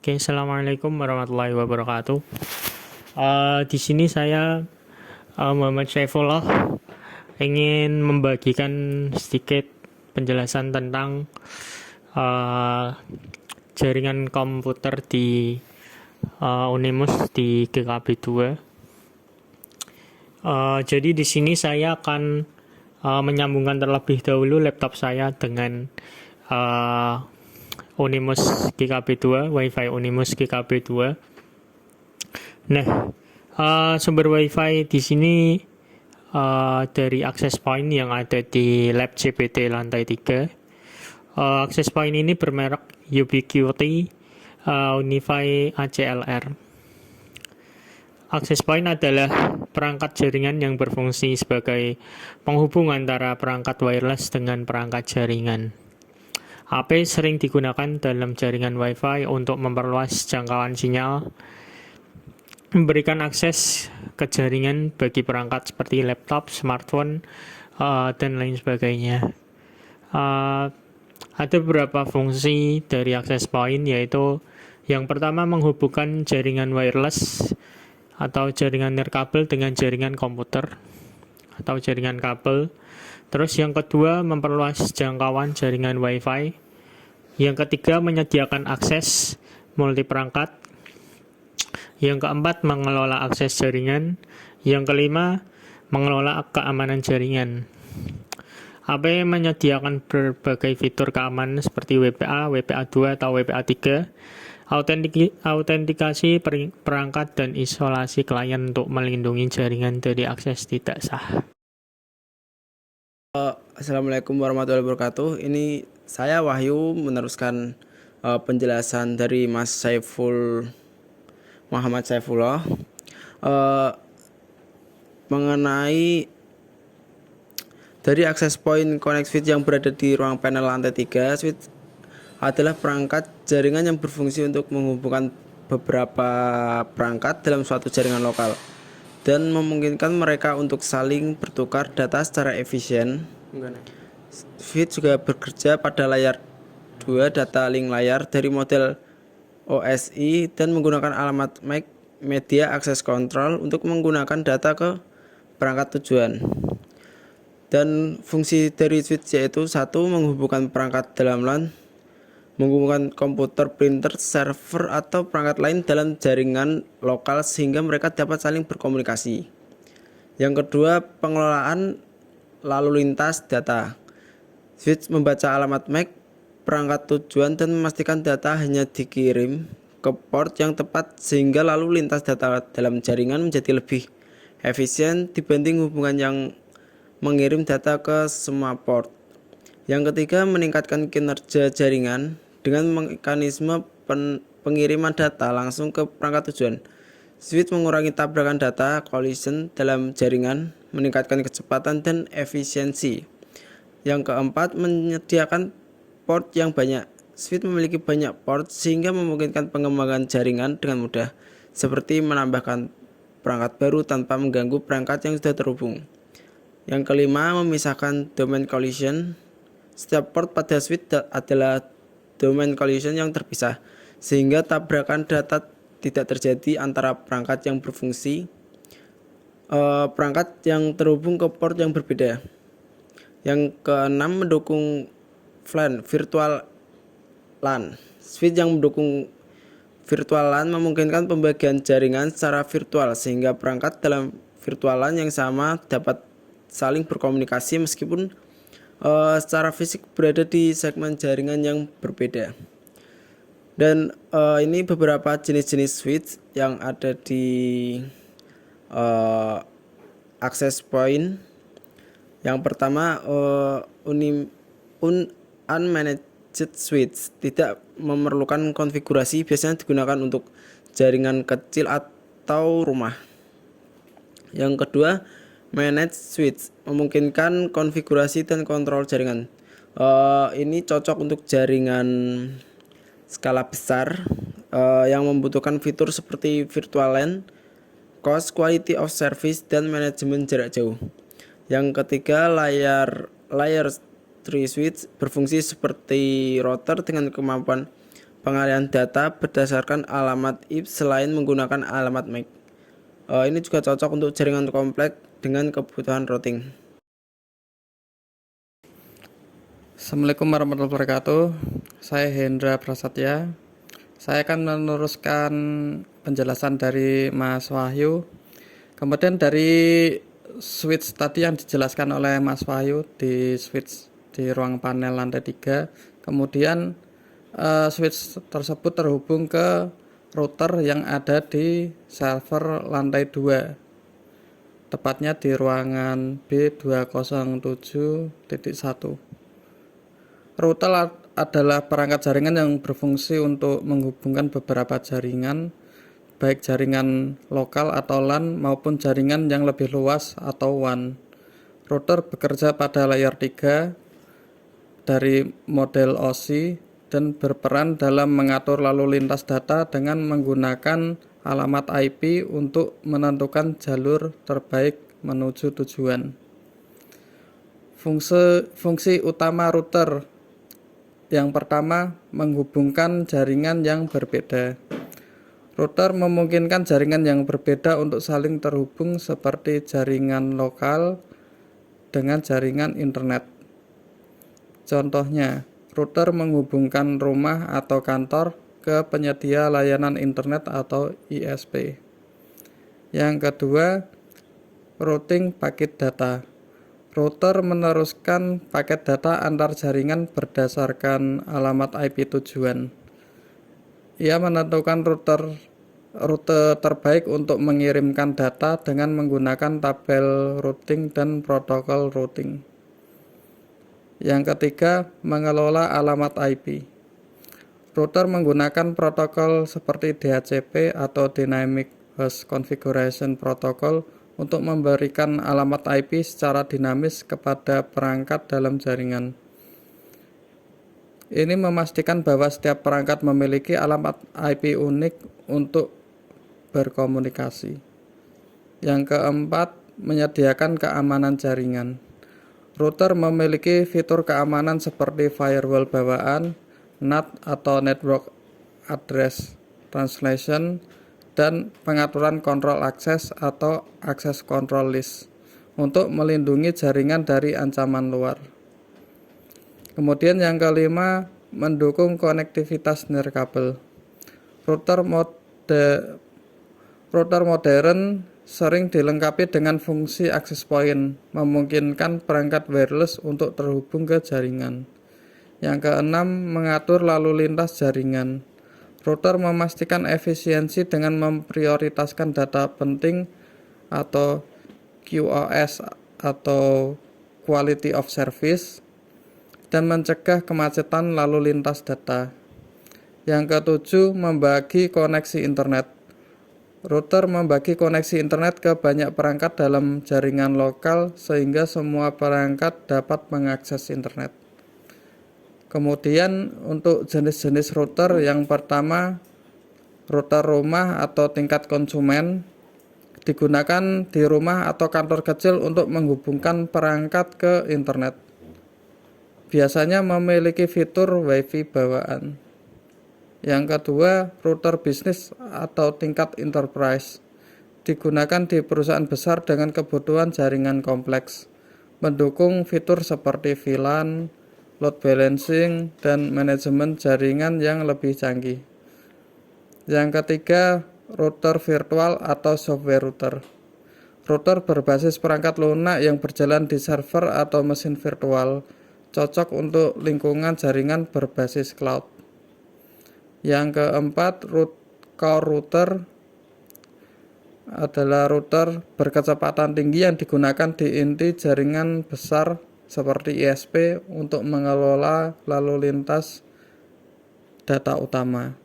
Oke, assalamualaikum warahmatullahi wabarakatuh. Di sini saya Muhammad Syaifullah ingin membagikan sedikit penjelasan tentang uh, jaringan komputer di Unimus di GKB 2. Jadi di sini saya akan menyambungkan terlebih dahulu laptop saya dengan Unimus GKB 2, WiFi Unimus GKB 2. Nah, sumber WiFi di sini dari access point yang ada di lab CPT lantai 3. Access point ini bermerek Ubiquiti Unify ACLR. Access point adalah perangkat jaringan yang berfungsi sebagai penghubung antara perangkat wireless dengan perangkat jaringan. HP sering digunakan dalam jaringan Wi-Fi untuk memperluas jangkauan sinyal, memberikan akses ke jaringan bagi perangkat seperti laptop, smartphone, dan lain sebagainya. Ada beberapa fungsi dari access point, yaitu yang pertama menghubungkan jaringan wireless atau jaringan nirkabel dengan jaringan komputer atau jaringan kabel. Terus yang kedua, memperluas jangkauan jaringan Wi-Fi. Yang ketiga, menyediakan akses multi perangkat. Yang keempat, mengelola akses jaringan. Yang kelima, mengelola keamanan jaringan. HP menyediakan berbagai fitur keamanan seperti WPA, WPA2 atau WPA3, autentikasi perangkat dan isolasi klien untuk melindungi jaringan dari akses tidak sah. Assalamualaikum warahmatullahi wabarakatuh. Ini saya Wahyu meneruskan penjelasan dari Mas Muhammad Saifullah mengenai dari access point connect switch yang berada di ruang panel lantai 3. Switch adalah perangkat jaringan yang berfungsi untuk menghubungkan beberapa perangkat dalam suatu jaringan lokal dan memungkinkan mereka untuk saling bertukar data secara efisien. Switch juga bekerja pada layar 2 data link layar dari model OSI dan menggunakan alamat MAC Media Access Control untuk menggunakan data ke perangkat tujuan. Dan fungsi dari switch yaitu satu, menghubungkan perangkat dalam LAN, menghubungkan komputer, printer, server, atau perangkat lain dalam jaringan lokal sehingga mereka dapat saling berkomunikasi. Yang kedua, pengelolaan lalu lintas data. Switch membaca alamat MAC perangkat tujuan dan memastikan data hanya dikirim ke port yang tepat sehingga lalu lintas data dalam jaringan menjadi lebih efisien dibanding hubungan yang mengirim data ke semua port. Yang ketiga, meningkatkan kinerja jaringan dengan mekanisme pengiriman data langsung ke perangkat tujuan. Switch mengurangi tabrakan data collision dalam jaringan, meningkatkan kecepatan dan efisiensi. Yang keempat, menyediakan port yang banyak. Switch memiliki banyak port sehingga memungkinkan pengembangan jaringan dengan mudah, seperti menambahkan perangkat baru tanpa mengganggu perangkat yang sudah terhubung. Yang kelima, memisahkan domain collision. Setiap port pada switch adalah domain collision yang terpisah, sehingga tabrakan data tidak terjadi antara perangkat yang berfungsi, perangkat yang terhubung ke port yang berbeda. Yang keenam, mendukung VLAN, virtual LAN. Switch yang mendukung virtual LAN memungkinkan pembagian jaringan secara virtual sehingga perangkat dalam virtual LAN yang sama dapat saling berkomunikasi meskipun secara fisik berada di segmen jaringan yang berbeda. Dan ini beberapa jenis-jenis switch yang ada di access point. Yang pertama, unmanaged switch, tidak memerlukan konfigurasi, biasanya digunakan untuk jaringan kecil atau rumah. Yang kedua, managed switch, memungkinkan konfigurasi dan kontrol jaringan. Ini cocok untuk jaringan skala besar yang membutuhkan fitur seperti virtual LAN, cost, quality of service, dan manajemen jarak jauh. Yang ketiga, layer 3 switch berfungsi seperti router dengan kemampuan pengalihan data berdasarkan alamat IP selain menggunakan alamat MAC. Ini juga cocok untuk jaringan kompleks dengan kebutuhan routing. Assalamualaikum warahmatullahi wabarakatuh. Saya Hendra Prasetya. Saya akan meneruskan penjelasan dari Mas Wahyu. Kemudian dari switch tadi yang dijelaskan oleh Mas Wahyu di switch di ruang panel lantai 3. Kemudian switch tersebut terhubung ke router yang ada di server lantai 2, tepatnya di ruangan B207.1. Router adalah perangkat jaringan yang berfungsi untuk menghubungkan beberapa jaringan, baik jaringan lokal atau LAN maupun jaringan yang lebih luas atau WAN. Router bekerja pada layer 3 dari model OSI dan berperan dalam mengatur lalu lintas data dengan menggunakan alamat IP untuk menentukan jalur terbaik menuju tujuan. Fungsi utama router yang pertama, menghubungkan jaringan yang berbeda. Router memungkinkan jaringan yang berbeda untuk saling terhubung seperti jaringan lokal dengan jaringan internet. Contohnya, router menghubungkan rumah atau kantor ke penyedia layanan internet atau ISP. Yang kedua, routing paket data. Router meneruskan paket data antar jaringan berdasarkan alamat IP tujuan. Ia menentukan rute terbaik untuk mengirimkan data dengan menggunakan tabel routing dan protokol routing. Yang ketiga, mengelola alamat IP. Router menggunakan protokol seperti DHCP atau Dynamic Host Configuration Protocol untuk memberikan alamat IP secara dinamis kepada perangkat dalam jaringan. Ini memastikan bahwa setiap perangkat memiliki alamat IP unik untuk berkomunikasi. Yang keempat, menyediakan keamanan jaringan. Router memiliki fitur keamanan seperti firewall bawaan, NAT atau Network Address Translation, dan pengaturan kontrol akses atau access control list untuk melindungi jaringan dari ancaman luar. Kemudian yang kelima, mendukung konektivitas nirkabel. Router modern sering dilengkapi dengan fungsi access point, memungkinkan perangkat wireless untuk terhubung ke jaringan. Yang keenam, mengatur lalu lintas jaringan. Router memastikan efisiensi dengan memprioritaskan data penting atau QoS atau Quality of Service dan mencegah kemacetan lalu lintas data. Yang ketujuh, membagi koneksi internet. Router membagi koneksi internet ke banyak perangkat dalam jaringan lokal sehingga semua perangkat dapat mengakses internet. Kemudian untuk jenis-jenis router, yang pertama, router rumah atau tingkat konsumen, digunakan di rumah atau kantor kecil untuk menghubungkan perangkat ke internet. Biasanya memiliki fitur WiFi bawaan. Yang kedua, router bisnis atau tingkat enterprise, digunakan di perusahaan besar dengan kebutuhan jaringan kompleks, mendukung fitur seperti VLAN, load balancing, dan manajemen jaringan yang lebih canggih. Yang ketiga, router virtual atau software router. Router berbasis perangkat lunak yang berjalan di server atau mesin virtual, cocok untuk lingkungan jaringan berbasis cloud. Yang keempat, core router adalah router berkecepatan tinggi yang digunakan di inti jaringan besar seperti ISP untuk mengelola lalu lintas data utama.